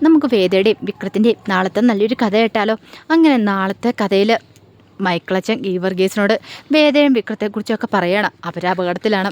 നമുക്ക് വേദയുടെയും വിക്രത്തിൻ്റെയും നാളത്തെ നല്ലൊരു കഥ കേട്ടാലോ? അങ്ങനെ നാളത്തെ കഥയിൽ മൈക്കിളച്ചൻ ഗീവർഗീസിനോട് വേദയും വിക്രത്തെക്കുറിച്ചൊക്കെ പറയണം. അവരെ അപകടത്തിലാണ്,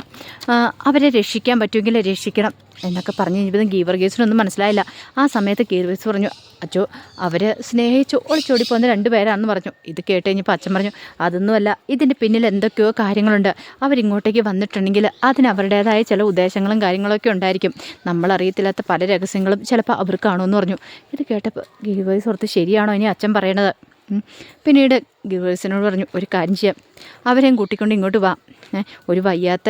അവരെ രക്ഷിക്കാൻ പറ്റുമെങ്കിൽ രക്ഷിക്കണം എന്നൊക്കെ പറഞ്ഞു കഴിഞ്ഞപ്പോൾ ഗീവർഗീസിനൊന്നും മനസ്സിലായില്ല. ആ സമയത്ത് ഗീവർഗീസ് പറഞ്ഞു, അച്ചോ അവർ സ്നേഹിച്ചു ഒളിച്ചോടി പോകുന്ന 2 പേരാണെന്ന് പറഞ്ഞു. ഇത് കേട്ട് കഴിഞ്ഞപ്പോൾ അച്ഛൻ പറഞ്ഞു, അതൊന്നുമല്ല, ഇതിൻ്റെ പിന്നിൽ എന്തൊക്കെയോ കാര്യങ്ങളുണ്ട്. അവരിങ്ങോട്ടേക്ക് വന്നിട്ടുണ്ടെങ്കിൽ അതിന് അവരുടേതായ ചില ഉദ്ദേശങ്ങളും കാര്യങ്ങളൊക്കെ ഉണ്ടായിരിക്കും. നമ്മളറിയത്തില്ലാത്ത പല രഹസ്യങ്ങളും ചിലപ്പോൾ അവർ കാണുമെന്ന് പറഞ്ഞു. ഇത് കേട്ടപ്പോൾ ഗീവർഗീസ് ഓർത്ത്, ശരിയാണോ ഇനി അച്ഛൻ പറയണത്? പിന്നീട് ഗീവർഗീസിനോട് പറഞ്ഞു, ഒരു കാര്യം ചെയ്യാം, അവരെയും കൂട്ടിക്കൊണ്ട് ഇങ്ങോട്ട് വാ. ഒരു വയ്യാത്ത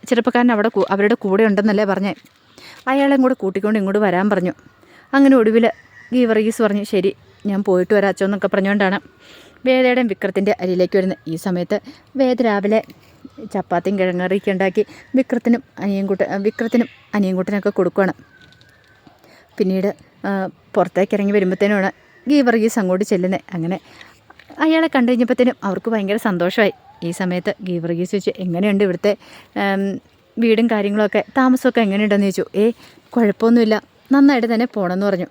ചെറുപ്പക്കാരൻ അവരുടെ കൂടെ ഉണ്ടെന്നല്ലേ പറഞ്ഞേ, അയാളെയും കൂടെ കൂട്ടിക്കൊണ്ട് ഇങ്ങോട്ട് വരാൻ പറഞ്ഞു. അങ്ങനെ ഒടുവിൽ ഗീവർഗീസ് പറഞ്ഞു, ശരി ഞാൻ പോയിട്ട് വരാം അച്ഛൻ എന്നൊക്കെ പറഞ്ഞുകൊണ്ടാണ് വേദയുടെയും വിക്രത്തിൻ്റെ അരിയിലേക്ക് വരുന്നത്. ഈ സമയത്ത് വേദ രാവിലെ ചപ്പാത്തിയും കിഴങ്ങറിയൊക്കെ ഉണ്ടാക്കി വിക്രത്തിനും അനിയൻകുട്ടനൊക്കെ കൊടുക്കുകയാണ്. പിന്നീട് പുറത്തേക്ക് ഇറങ്ങി വരുമ്പോഴത്തേനുമാണ് ഗീവർഗീസ് അങ്ങോട്ട് ചെല്ലുന്നത്. അങ്ങനെ അയാളെ കണ്ടു കഴിഞ്ഞപ്പോഴത്തേനും അവർക്ക് ഭയങ്കര സന്തോഷമായി. ഈ സമയത്ത് ഗീവർഗീസ് ചോദിച്ചു, എങ്ങനെയുണ്ട് ഇവിടുത്തെ വീടും കാര്യങ്ങളൊക്കെ, താമസമൊക്കെ എങ്ങനെയുണ്ടെന്ന് ചോദിച്ചു. കുഴപ്പമൊന്നുമില്ല, നന്നായിട്ട് തന്നെ പോകണമെന്ന് പറഞ്ഞു.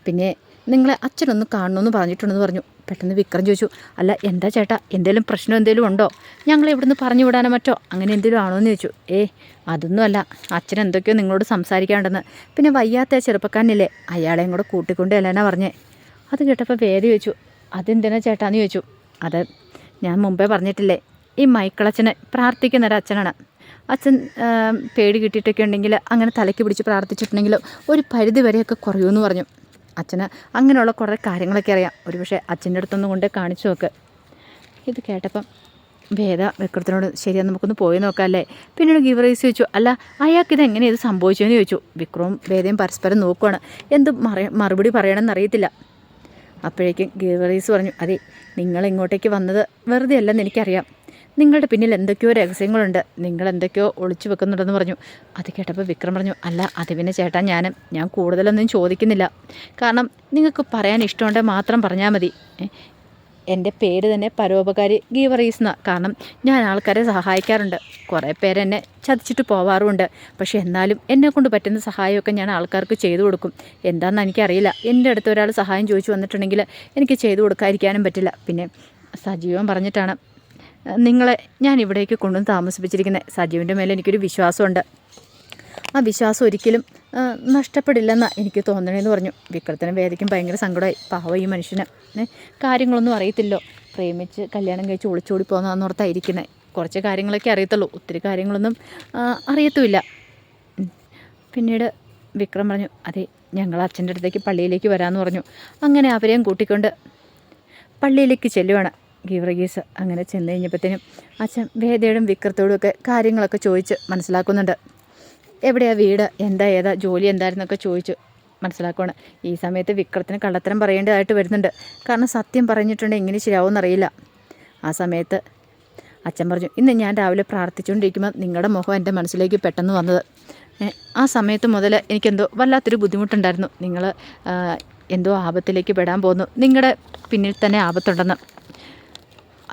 പിന്നെ നിങ്ങളെ അച്ഛനൊന്ന് കാണണമെന്ന് പറഞ്ഞിട്ടുണ്ടെന്ന് പറഞ്ഞു. പെട്ടെന്ന് വിക്രം ചോദിച്ചു, അല്ല എന്താ ചേട്ടാ, എന്തെങ്കിലും പ്രശ്നം എന്തെങ്കിലും ഉണ്ടോ? ഞങ്ങളെ ഇവിടുന്ന് പറഞ്ഞു വിടാനോ മറ്റോ അങ്ങനെ എന്തെങ്കിലും ആണോ എന്ന് ചോദിച്ചു. അതൊന്നുമല്ല, അച്ഛൻ എന്തൊക്കെയോ നിങ്ങളോട് സംസാരിക്കാണ്ടെന്ന്. പിന്നെ വയ്യാത്ത ചെറുപ്പക്കാരനില്ലേ, അയാളെയും കൂടെ കൂട്ടിക്കൊണ്ട് അല്ലാനാ പറഞ്ഞേ. അത് കേട്ടപ്പോൾ വേദ ചോദിച്ചു, അതെന്തിനാ ചേട്ടാന്ന് ചോദിച്ചു. അത് ഞാൻ മുമ്പേ പറഞ്ഞിട്ടില്ലേ, ഈ മൈക്കിളച്ഛന് പ്രാർത്ഥിക്കുന്നൊരച്ഛനാണ്. അച്ഛൻ പേടി കിട്ടിയിട്ടൊക്കെ ഉണ്ടെങ്കിൽ അങ്ങനെ തലയ്ക്ക് പിടിച്ച് പ്രാർത്ഥിച്ചിട്ടുണ്ടെങ്കിൽ ഒരു പരിധി വരെയൊക്കെ കുറയുമെന്ന് പറഞ്ഞു. അച്ഛന് അങ്ങനെയുള്ള കുറേ കാര്യങ്ങളൊക്കെ അറിയാം, ഒരുപക്ഷെ അച്ഛൻ്റെ അടുത്തൊന്നും കൊണ്ട് കാണിച്ചു നോക്ക്. ഇത് കേട്ടപ്പം വേദ വിക്രത്തിനോട്, ശരിയാണ് നമുക്കൊന്ന് പോയി നോക്കാമല്ലേ. പിന്നീട് ഗീവർഗീസ് ചോദിച്ചു, അല്ല അയാൾക്കിത് എങ്ങനെ ഇത് സംഭവിച്ചതെന്ന് ചോദിച്ചു. വിക്രവും വേദയും പരസ്പരം നോക്കുകയാണ്, എന്ത് മറുപടി പറയണമെന്ന് അറിയത്തില്ല. അപ്പോഴേക്കും ഗീവർഗീസ് പറഞ്ഞു, അതെ നിങ്ങളിങ്ങോട്ടേക്ക് വന്നത് വെറുതെ അല്ലെന്ന് എനിക്കറിയാം, നിങ്ങളുടെ പിന്നിൽ എന്തൊക്കെയോ രഹസ്യങ്ങളുണ്ട്, നിങ്ങളെന്തൊക്കെയോ ഒളിച്ചു വെക്കുന്നുണ്ടെന്ന് പറഞ്ഞു. അത് കേട്ടപ്പോൾ വിക്രം പറഞ്ഞു, അല്ല അത് പിന്നെ ചേട്ടാ ഞാൻ കൂടുതലൊന്നും ചോദിക്കുന്നില്ല, കാരണം നിങ്ങൾക്ക് പറയാൻ ഇഷ്ടമുണ്ടെങ്കിൽ മാത്രം പറഞ്ഞാൽ മതി. എൻ്റെ പേര് തന്നെ പരോപകാരി ഗീവർഗീസ് എന്നാണ്. കാരണം ഞാൻ ആൾക്കാരെ സഹായിക്കാറുണ്ട്, കുറേ പേരെന്നെ ചതിച്ചിട്ട് പോവാറുമുണ്ട്. പക്ഷേ എന്നാലും എന്നെക്കൊണ്ട് പറ്റുന്ന സഹായമൊക്കെ ഞാൻ ആൾക്കാർക്ക് ചെയ്തു കൊടുക്കും. എന്താണെന്ന് എനിക്കറിയില്ല, എൻ്റെ അടുത്ത് ഒരാൾ സഹായം ചോദിച്ചു വന്നിട്ടുണ്ടെങ്കിൽ എനിക്ക് ചെയ്തു കൊടുക്കാതിരിക്കാനും പറ്റില്ല. പിന്നെ സജീവൻ പറഞ്ഞിട്ടാണ് നിങ്ങളെ ഞാൻ ഇവിടേക്ക് കൊണ്ടുവന്ന് താമസിപ്പിച്ചിരിക്കുന്നത്. സജീവിൻ്റെ മേലെ എനിക്കൊരു വിശ്വാസമുണ്ട്, ആ വിശ്വാസം ഒരിക്കലും നഷ്ടപ്പെടില്ലെന്നാണ് എനിക്ക് തോന്നണേന്ന് പറഞ്ഞു. വിക്രത്തിനും വേദയ്ക്കും ഭയങ്കര സങ്കടമായി. പാവം ഈ മനുഷ്യന് കാര്യങ്ങളൊന്നും അറിയത്തില്ലോ, പ്രേമിച്ച് കല്യാണം കഴിച്ച് ഒളിച്ചോടി പോകുന്നതെന്നോർത്തായിരിക്കുന്നത്. കുറച്ച് കാര്യങ്ങളൊക്കെ അറിയത്തുള്ളൂ, ഒത്തിരി കാര്യങ്ങളൊന്നും അറിയത്തുമില്ല. പിന്നീട് വിക്രം പറഞ്ഞു, അതെ ഞങ്ങൾ അച്ഛൻ്റെ അടുത്തേക്ക് പള്ളിയിലേക്ക് വരാമെന്ന് പറഞ്ഞു. അങ്ങനെ അവരെയും കൂട്ടിക്കൊണ്ട് പള്ളിയിലേക്ക് ചെല്ലുവാണ് ഗീവർഗീസ്. അങ്ങനെ ചെന്ന് കഴിഞ്ഞപ്പോഴത്തേനും അച്ഛൻ വേദയോടും വിക്രത്തോടും ഒക്കെ കാര്യങ്ങളൊക്കെ ചോദിച്ച് മനസ്സിലാക്കുന്നുണ്ട്. എവിടെയാണ് വീട്, ഏതാ ജോലി എന്തായിരുന്നൊക്കെ ചോദിച്ച് മനസ്സിലാക്കുവാണ്. ഈ സമയത്ത് വിക്രത്തിന് കള്ളത്തരം പറയേണ്ടതായിട്ട് വരുന്നുണ്ട്, കാരണം സത്യം പറഞ്ഞിട്ടുണ്ടെങ്കിൽ എങ്ങനെ ശരിയാവുമെന്നറിയില്ല. ആ സമയത്ത് അച്ഛൻ പറഞ്ഞു, ഇന്ന് ഞാൻ രാവിലെ പ്രാർത്ഥിച്ചുകൊണ്ടിരിക്കുമ്പോൾ നിങ്ങളുടെ മുഖം എൻ്റെ മനസ്സിലേക്ക് പെട്ടെന്ന് വന്നത്. ആ സമയത്ത് മുതൽ എനിക്കെന്തോ വല്ലാത്തൊരു ബുദ്ധിമുട്ടുണ്ടായിരുന്നു, നിങ്ങൾ എന്തോ ആപത്തിലേക്ക് പെടാൻ പോകുന്നു, നിങ്ങളുടെ പിന്നിൽ തന്നെ ആപത്തുണ്ടെന്ന്.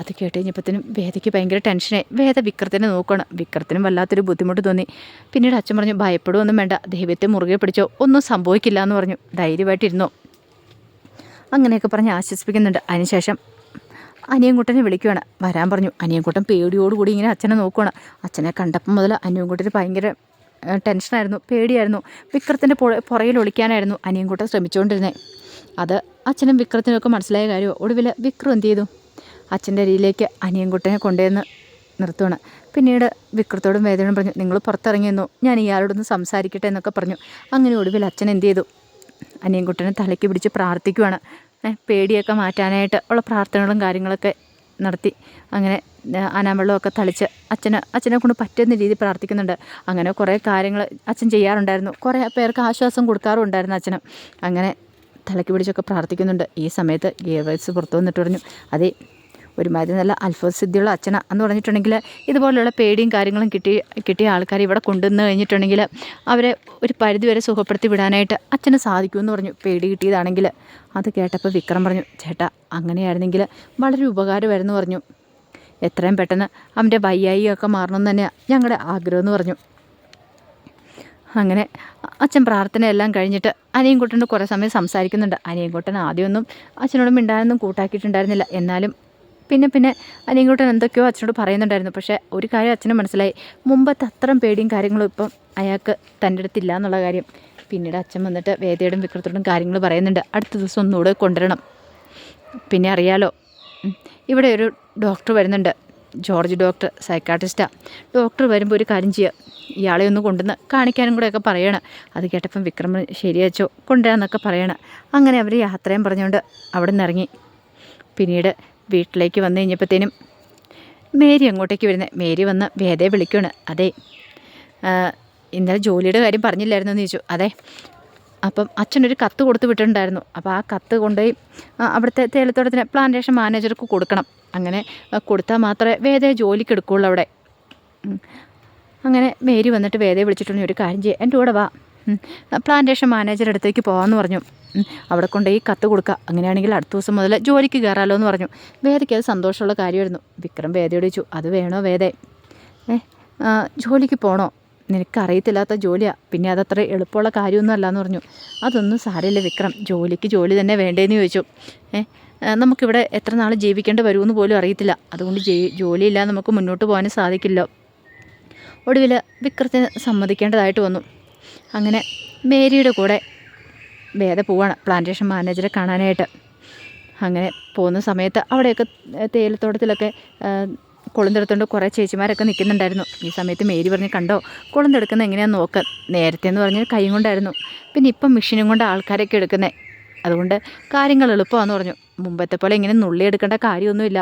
അത് കേട്ട് കഴിഞ്ഞപ്പോഴത്തേനും വേദയ്ക്ക് ഭയങ്കര ടെൻഷനായി. വേദ വിക്രത്തിനെ നോക്കണം, വിക്രത്തിനും വല്ലാത്തൊരു ബുദ്ധിമുട്ട് തോന്നി. പിന്നീട് അച്ഛൻ പറഞ്ഞു, ഭയപ്പെടുകയൊന്നും വേണ്ട, ദൈവത്തെ മുറുകെ പിടിച്ചോ, ഒന്നും സംഭവിക്കില്ല എന്ന് പറഞ്ഞു, ധൈര്യമായിട്ടിരുന്നോ. അങ്ങനെയൊക്കെ പറഞ്ഞ് ആശ്വസിപ്പിക്കുന്നുണ്ട്. അതിനുശേഷം അനിയൻകുട്ടനെ വിളിക്കുകയാണ്, വരാൻ പറഞ്ഞു. അനിയൻകുട്ടൻ പേടിയോടുകൂടി ഇങ്ങനെ അച്ഛനെ നോക്കുകയാണ്. അച്ഛനെ കണ്ടപ്പം മുതൽ അനിയൻകുട്ടന് ഭയങ്കര ടെൻഷനായിരുന്നു, പേടിയായിരുന്നു. വിക്രത്തിൻ്റെ പുറകിൽ ഒളിക്കാനായിരുന്നു അനിയൻകുട്ടൻ ശ്രമിച്ചുകൊണ്ടിരുന്നത്. അത് അച്ഛനും വിക്രത്തിനൊക്കെ മനസ്സിലായ കാര്യമോ. ഒടുവിൽ വിക്രം എന്ത് ചെയ്തു, അച്ഛൻ്റെ അരിയിലേക്ക് അനിയൻകുട്ടനെ കൊണ്ടുവന്ന് നിർത്തുകയാണ്. പിന്നീട് വിക്രത്തോടും വേദനയോടും പറഞ്ഞു, നിങ്ങൾ പുറത്തിറങ്ങിയെന്നോ, ഞാൻ ഇയാളോടൊന്ന് സംസാരിക്കട്ടെ എന്നൊക്കെ പറഞ്ഞു. അങ്ങനെ ഒടുവിൽ അച്ഛൻ എന്ത് ചെയ്തു, അനിയൻകുട്ടനെ തലയ്ക്ക് പിടിച്ച് പ്രാർത്ഥിക്കുവാണ്. പേടിയൊക്കെ മാറ്റാനായിട്ട് ഉള്ള പ്രാർത്ഥനകളും കാര്യങ്ങളൊക്കെ നടത്തി. അങ്ങനെ അനാവെള്ളമൊക്കെ തളിച്ച് അച്ഛനെ കൊണ്ട് പറ്റുന്ന രീതിയിൽ പ്രാർത്ഥിക്കുന്നുണ്ട്. അങ്ങനെ കുറേ കാര്യങ്ങൾ അച്ഛൻ ചെയ്യാറുണ്ടായിരുന്നു, കുറേ പേർക്ക് ആശ്വാസം കൊടുക്കാറുണ്ടായിരുന്നു അച്ഛന്. അങ്ങനെ തലയ്ക്ക് പിടിച്ചൊക്കെ പ്രാർത്ഥിക്കുന്നുണ്ട്. ഈ സമയത്ത് ഗീവർഗീസ് പുറത്തു വന്നിട്ട് പറഞ്ഞു, അതെ ഒരുമാതിരി നല്ല അത്ഭുതസിദ്ധിയുള്ള അച്ഛനാ എന്ന് പറഞ്ഞിട്ടുണ്ടെങ്കിൽ ഇതുപോലെയുള്ള പേടിയും കാര്യങ്ങളും കിട്ടിയ ആൾക്കാർ ഇവിടെ കൊണ്ടുവന്ന് കഴിഞ്ഞിട്ടുണ്ടെങ്കിൽ അവരെ ഒരു പരിധിവരെ സുഖപ്പെടുത്തി വിടാനായിട്ട് അച്ഛന് സാധിക്കുമെന്ന് പറഞ്ഞു, പേടി കിട്ടിയതാണെങ്കിൽ. അത് കേട്ടപ്പോൾ വിക്രം പറഞ്ഞു, ചേട്ടാ അങ്ങനെയായിരുന്നെങ്കിൽ വളരെ ഉപകാരമായിരുന്നു പറഞ്ഞു, എത്രയും പെട്ടെന്ന് അവൻ്റെ വയ്യായിയൊക്കെ മാറണമെന്ന് തന്നെയാണ് ഞങ്ങളുടെ ആഗ്രഹം എന്ന് പറഞ്ഞു. അങ്ങനെ അച്ഛൻ പ്രാർത്ഥനയെല്ലാം കഴിഞ്ഞിട്ട് അനിയൻകുട്ടനോട് കുറേ സമയം സംസാരിക്കുന്നുണ്ട്. അനിയൻകുട്ടൻ ആദ്യമൊന്നും അച്ഛനോട് മിണ്ടാനൊന്നും കൂട്ടാക്കിയിട്ടുണ്ടായിരുന്നില്ല. എന്നാലും പിന്നെ അനിയൻകുട്ടൻ എന്തൊക്കെയോ അച്ഛനോട് പറയുന്നുണ്ടായിരുന്നു. പക്ഷേ ഒരു കാര്യം അച്ഛന് മനസ്സിലായി, മുമ്പത്തെ അത്രയും പേടിയും കാര്യങ്ങളും ഇപ്പം അയാൾക്ക് തൻ്റെ അടുത്തില്ല എന്നുള്ള കാര്യം. പിന്നീട് അച്ഛൻ വന്നിട്ട് വേദയോടും വിക്രത്തോടും കാര്യങ്ങൾ പറയുന്നുണ്ട്. അടുത്ത ദിവസം ഒന്നുകൂടെ കൊണ്ടുവരണം. പിന്നെ അറിയാലോ, ഇവിടെ ഒരു ഡോക്ടർ വരുന്നുണ്ട്, ജോർജ് ഡോക്ടർ, സൈക്കാട്രിസ്റ്റാണ്. ഡോക്ടർ വരുമ്പോൾ ഒരു കാര്യം ചെയ്യുക, ഇയാളെ ഒന്ന് കൊണ്ടുവന്ന് കാണിക്കാനും കൂടെയൊക്കെ പറയണം. അത് കേട്ടപ്പം വിക്രമൻ ശരിയച്ചോ കൊണ്ടുവരാമെന്നൊക്കെ പറയണം. അങ്ങനെ അവർ യാത്രയും പറഞ്ഞുകൊണ്ട് അവിടെ നിന്ന് ഇറങ്ങി. പിന്നീട് വീട്ടിലേക്ക് വന്നു കഴിഞ്ഞപ്പോഴത്തേനും മേരി അങ്ങോട്ടേക്ക് വരുന്നത്. മേരി വന്ന് വേദയെ വിളിക്കുകയാണ്. അതെ, ഇന്നലെ ജോലിയുടെ കാര്യം പറഞ്ഞില്ലായിരുന്നു എന്ന് ചോദിച്ചു. അതെ, അപ്പം അച്ഛനൊരു കത്ത് കൊടുത്ത് വിട്ടിട്ടുണ്ടായിരുന്നു. അപ്പോൾ ആ കത്ത് കൊണ്ടുപോയി അവിടുത്തെ തേയിലത്തോട്ടത്തിന് പ്ലാന്റേഷൻ മാനേജർക്ക് കൊടുക്കണം. അങ്ങനെ കൊടുത്താൽ മാത്രമേ വേദയെ ജോലിക്ക് എടുക്കുകയുള്ളൂ അവിടെ. അങ്ങനെ മേരി വന്നിട്ട് വേദയെ വിളിച്ചിട്ടുണ്ടെങ്കിൽ ഒരു കാര്യം ചെയ്യുക, എൻ്റെ കൂടെ വാ, പ്ലാന്റേഷൻ മാനേജർ അടുത്തേക്ക് പോകാമെന്ന് പറഞ്ഞു. അവിടെ കൊണ്ടുപോയി കത്ത് കൊടുക്കുക, അങ്ങനെയാണെങ്കിൽ അടുത്ത ദിവസം മുതൽ ജോലിക്ക് കയറാമല്ലോ എന്ന് പറഞ്ഞു. വേദയ്ക്ക് അത് സന്തോഷമുള്ള കാര്യമായിരുന്നു. വിക്രം വേദയോട് ചോദിച്ചു, അത് വേണോ വേദേ? ജോലിക്ക് പോകണോ? നിനക്കറിയത്തില്ലാത്ത ജോലിയാണ്, പിന്നെ അതത്ര എളുപ്പമുള്ള കാര്യമൊന്നും അല്ലയെന്ന് പറഞ്ഞു. അതൊന്നും സാരമില്ല വിക്രം, ജോലിക്ക് ജോലി തന്നെ വേണ്ടേന്ന് ചോദിച്ചു. നമുക്കിവിടെ എത്ര നാൾ ജീവിക്കേണ്ടി വരുമെന്ന് പോലും അറിയത്തില്ല, അതുകൊണ്ട് ജോലിയില്ലാതെ നമുക്ക് മുന്നോട്ട് പോകാനും സാധിക്കില്ലോ. ഒടുവിൽ വിക്രത്തിന് സമ്മതിക്കേണ്ടതായിട്ട് വന്നു. അങ്ങനെ മേരിയുടെ കൂടെ വേദ പോവാണ് പ്ലാന്റേഷൻ മാനേജറെ കാണാനായിട്ട്. അങ്ങനെ പോകുന്ന സമയത്ത് അവിടെയൊക്കെ തേയിലത്തോട്ടത്തിലൊക്കെ കൊളുന്തെടുത്തുകൊണ്ട് കുറേ ചേച്ചിമാരൊക്കെ നിൽക്കുന്നുണ്ടായിരുന്നു. ഈ സമയത്ത് മേരി പറഞ്ഞ്, കണ്ടോ കൊളുന്തെടുക്കുന്നത് എങ്ങനെയാണെന്ന് നോക്ക്. നേരത്തെ എന്ന് പറഞ്ഞാൽ കൈ കൊണ്ടായിരുന്നു, പിന്നെ ഇപ്പം മെഷീനും കൊണ്ട് ആൾക്കാരൊക്കെ എടുക്കുന്നത്, അതുകൊണ്ട് കാര്യങ്ങൾ എളുപ്പമാണെന്ന് പറഞ്ഞു. മുമ്പത്തെ പോലെ ഇങ്ങനെ നുള്ളിയെടുക്കേണ്ട കാര്യമൊന്നുമില്ല,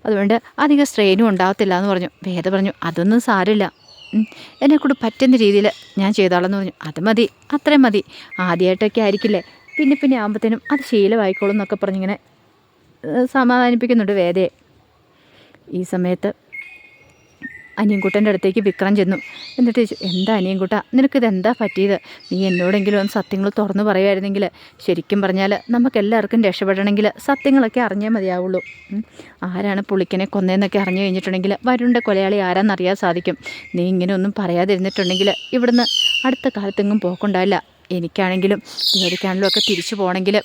അതുകൊണ്ട് അധികം സ്ട്രെയിനും ഉണ്ടാകത്തില്ല എന്ന് പറഞ്ഞു. വേദ പറഞ്ഞു, അതൊന്നും സാരമില്ല, എന്നെക്കൂടെ പറ്റുന്ന രീതിയിൽ ഞാൻ ചെയ്തോളാമെന്ന് പറഞ്ഞു. അത് മതി, അത്രയും മതി, ആദ്യമായിട്ടൊക്കെ ആയിരിക്കില്ലേ, പിന്നെ ആകുമ്പോഴത്തേനും അത് ശീലമായിക്കോളും എന്നൊക്കെ പറഞ്ഞിങ്ങനെ സമാധാനിപ്പിക്കുന്നുണ്ട് വേദയെ. ഈ സമയത്ത് അനിയൻകുട്ടൻ്റെ അടുത്തേക്ക് വിക്രം ചെന്നു. എന്നിട്ട് ചോദിച്ചു, എന്താ അനിയൻകുട്ട, നിനക്കിതെന്താ പറ്റിയത്? നീ എന്നോടെങ്കിലും ഒന്ന് സത്യങ്ങൾ തുറന്നു പറയുമായിരുന്നെങ്കിൽ, ശരിക്കും പറഞ്ഞാൽ നമുക്കെല്ലാവർക്കും രക്ഷപ്പെടണമെങ്കിൽ സത്യങ്ങളൊക്കെ അറിഞ്ഞേ മതിയാവുള്ളൂ. ആരാണ് പുളിക്കനെ കൊന്നതെന്നൊക്കെ അറിഞ്ഞു കഴിഞ്ഞിട്ടുണ്ടെങ്കിൽ വരുണ്ട കൊലയാളി ആരാന്നറിയാൻ സാധിക്കും. നീ ഇങ്ങനെ ഒന്നും പറയാതിരുന്നിട്ടുണ്ടെങ്കിൽ ഇവിടുന്ന് അടുത്ത കാലത്തെങ്ങും പോക്കുണ്ടാവില്ല. എനിക്കാണെങ്കിലും വേദിക്കാണെങ്കിലും ഒക്കെ തിരിച്ചു പോകണമെങ്കിൽ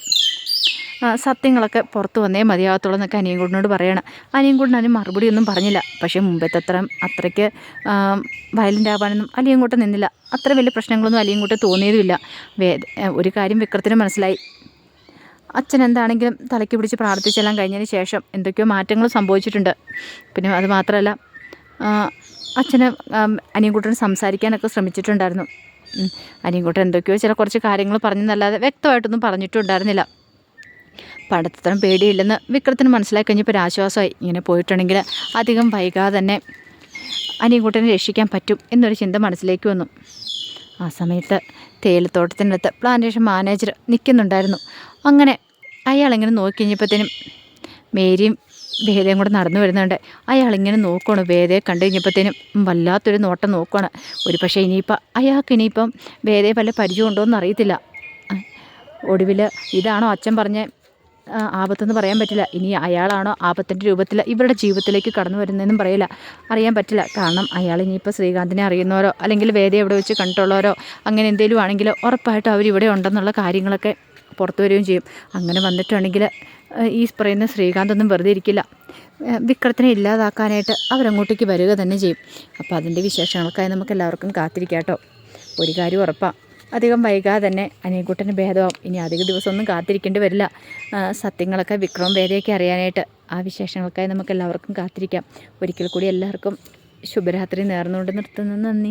സത്യങ്ങളൊക്കെ പുറത്ത് വന്നേ മതിയാകത്തുള്ളൂ എന്നൊക്കെ അനിയൻകുട്ടനോട് പറയണം. അനിയൻകുട്ടൻ അതിന് മറുപടി ഒന്നും പറഞ്ഞില്ല. പക്ഷേ മുമ്പത്തെ അത്രയ്ക്ക് വയലൻ്റ് ആവാനൊന്നും അനിയൻകുട്ടൻ നിന്നില്ല. അത്ര വലിയ പ്രശ്നങ്ങളൊന്നും അനിയൻകുട്ടൻ തോന്നിയതുമില്ല. ഒരു കാര്യം വിക്രത്തിന് മനസ്സിലായി, അച്ഛൻ എന്താണെങ്കിലും തലയ്ക്ക് പിടിച്ച് പ്രാർത്ഥിച്ചെല്ലാം കഴിഞ്ഞതിന് ശേഷം എന്തൊക്കെയോ മാറ്റങ്ങൾ സംഭവിച്ചിട്ടുണ്ട്. പിന്നെ അത് മാത്രമല്ല, അച്ഛന് അനിയൻകുട്ടന് സംസാരിക്കാനൊക്കെ ശ്രമിച്ചിട്ടുണ്ടായിരുന്നു. അനിയൻകുട്ടൻ എന്തൊക്കെയോ കുറച്ച് കാര്യങ്ങൾ പറഞ്ഞെന്നല്ലാതെ വ്യക്തമായിട്ടൊന്നും പറഞ്ഞിട്ടുണ്ടായിരുന്നില്ല. പണ്ടത്തരം പേടിയില്ലെന്ന് വിക്രത്തിന് മനസ്സിലാക്കി കഴിഞ്ഞപ്പോൾ ഒരാശ്വാസമായി. ഇങ്ങനെ പോയിട്ടുണ്ടെങ്കിൽ അധികം വൈകാതെ തന്നെ അനിയൻകുട്ടനെ രക്ഷിക്കാൻ പറ്റും എന്നൊരു ചിന്ത മനസ്സിലേക്ക് വന്നു. ആ സമയത്ത് തേയിലത്തോട്ടത്തിനടുത്ത് പ്ലാന്റേഷൻ മാനേജർ നിൽക്കുന്നുണ്ടായിരുന്നു. അങ്ങനെ അയാളിങ്ങനെ നോക്കി കഴിഞ്ഞപ്പോഴത്തേനും മേരിയും വേദയും കൂടെ നടന്നു വരുന്നുണ്ട്. അയാളിങ്ങനെ നോക്കുകയാണ്. വേദയെ കണ്ടു കഴിഞ്ഞപ്പോഴത്തേനും വല്ലാത്തൊരു നോട്ടം നോക്കുകയാണ്. ഒരു പക്ഷേ അയാൾക്ക് വേദയെ വല്ല പരിചയം എന്ന് അറിയത്തില്ല. ഒടുവിൽ ഇതാണോ അച്ഛൻ പറഞ്ഞ ആപത്തെന്ന് പറയാൻ പറ്റില്ല. ഇനി അയാളാണോ ആപത്തിൻ്റെ രൂപത്തിൽ ഇവരുടെ ജീവിതത്തിലേക്ക് കടന്നു വരുന്നതെന്നും അറിയാൻ പറ്റില്ല. കാരണം അയാൾ ഇനിയിപ്പോൾ ശ്രീകാന്തിനെ അറിയുന്നവരോ അല്ലെങ്കിൽ വേദയെ എവിടെ വെച്ച് കണ്ടിട്ടുള്ളവരോ അങ്ങനെ എന്തെങ്കിലും ആണെങ്കിൽ ഉറപ്പായിട്ടും അവരിവിടെ ഉണ്ടെന്നുള്ള കാര്യങ്ങളൊക്കെ പുറത്തു വരികയും ചെയ്യും. അങ്ങനെ വന്നിട്ടുണ്ടെങ്കിൽ ഈ പറയുന്ന ശ്രീകാന്തൊന്നും വെറുതെ ഇരിക്കില്ല. വിക്രത്തിനെ ഇല്ലാതാക്കാനായിട്ട് അവരങ്ങോട്ടേക്ക് വരിക തന്നെ ചെയ്യും. അപ്പോൾ അതിൻ്റെ വിശേഷങ്ങൾക്കായി നമുക്ക് എല്ലാവർക്കും കാത്തിരിക്കാം കേട്ടോ. ഒരു കാര്യം ഉറപ്പാണ്, അധികം വൈകാതെ തന്നെ അനിയൻകുട്ടന് ഭേദമാവും. ഇനി അധിക ദിവസമൊന്നും കാത്തിരിക്കേണ്ടി വരില്ല. സത്യങ്ങളൊക്കെ വിക്രമം വേദയൊക്കെ അറിയാനായിട്ട് ആ വിശേഷങ്ങൾക്കായി നമുക്ക് എല്ലാവർക്കും കാത്തിരിക്കാം. ഒരിക്കൽ കൂടി എല്ലാവർക്കും ശുഭരാത്രി നേർന്നുകൊണ്ട് നിർത്തുന്നു. നന്ദി.